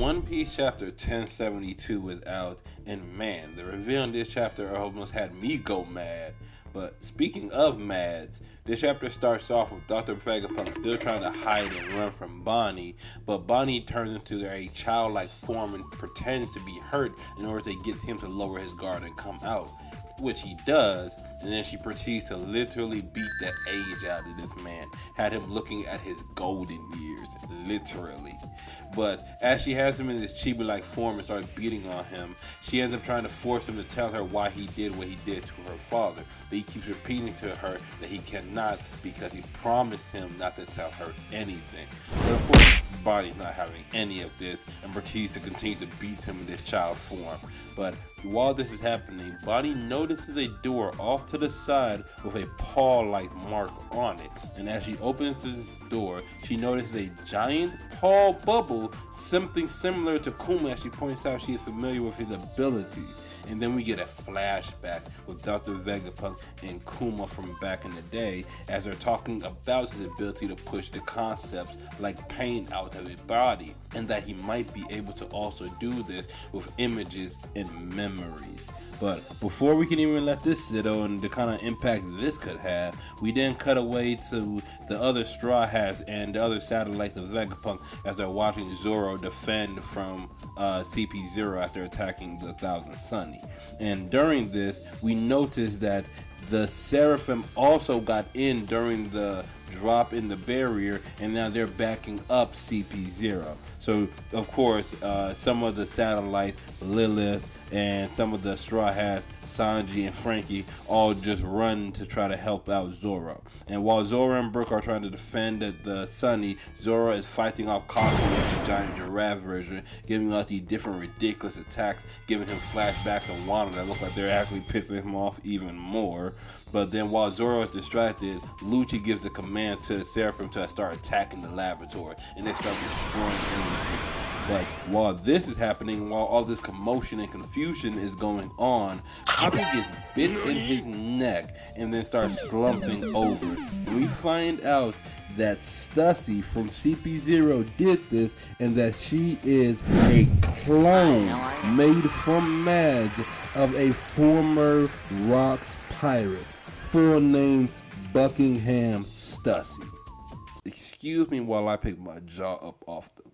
One Piece chapter 1072 is out, and man, the reveal in this chapter almost had me go mad. But speaking of mads, this chapter starts off with Dr. Vegapunk still trying to hide and run from Bonnie, but Bonnie turns into a childlike form and pretends to be hurt in order to get him to lower his guard and come out, which he does, and then she proceeds to literally beat the age out of this man, had him looking at his golden years, literally. But as she has him in this chibi-like form and starts beating on him, she ends up trying to force him to tell her why he did what he did to her father. But he keeps repeating to her that he cannot because he promised him not to tell her anything. But of course, Bonnie's not having any of this and proceeds to continue to beat him in this child form. But while this is happening, Bonnie notices a door off to the side with a paw-like mark on it. And as she opens this door, she notices a giant paw bubble, something similar to Kuma, as she points out she is familiar with his abilities. And then we get a flashback with Dr. Vegapunk and Kuma from back in the day as they're talking about his ability to push the concepts like pain out of his body, and that he might be able to also do this with images and memories. But before we can even let this sit on the kind of impact this could have, we then cut away to the other Straw Hats and the other satellites of Vegapunk as they're watching Zoro defend from CP0 after attacking the Thousand Sunny. And during this, we notice that the Seraphim also got in during the drop in the barrier, and now they're backing up CP0. So, of course, some of the satellites, Lilith, and some of the Straw Hats, Sanji and Frankie, all just run to try to help out Zoro. And while Zoro and Brook are trying to defend the Sunny, Zoro is fighting off Kakuya, the giant giraffe version, giving out these different ridiculous attacks, giving him flashbacks of Wano that look like they're actually pissing him off even more. But then while Zoro is distracted, Lucci gives the command to the Seraphim to start attacking the laboratory, and they start destroying everything. But while this is happening, while all this commotion and confusion is going on, Kaku gets bit in his neck and then starts slumping over. And we find out that Stussy from CP0 did this, and that she is a clone made from mads of a former Rocks pirate, full name Buckingham Stussy. Excuse me while I pick my jaw up off the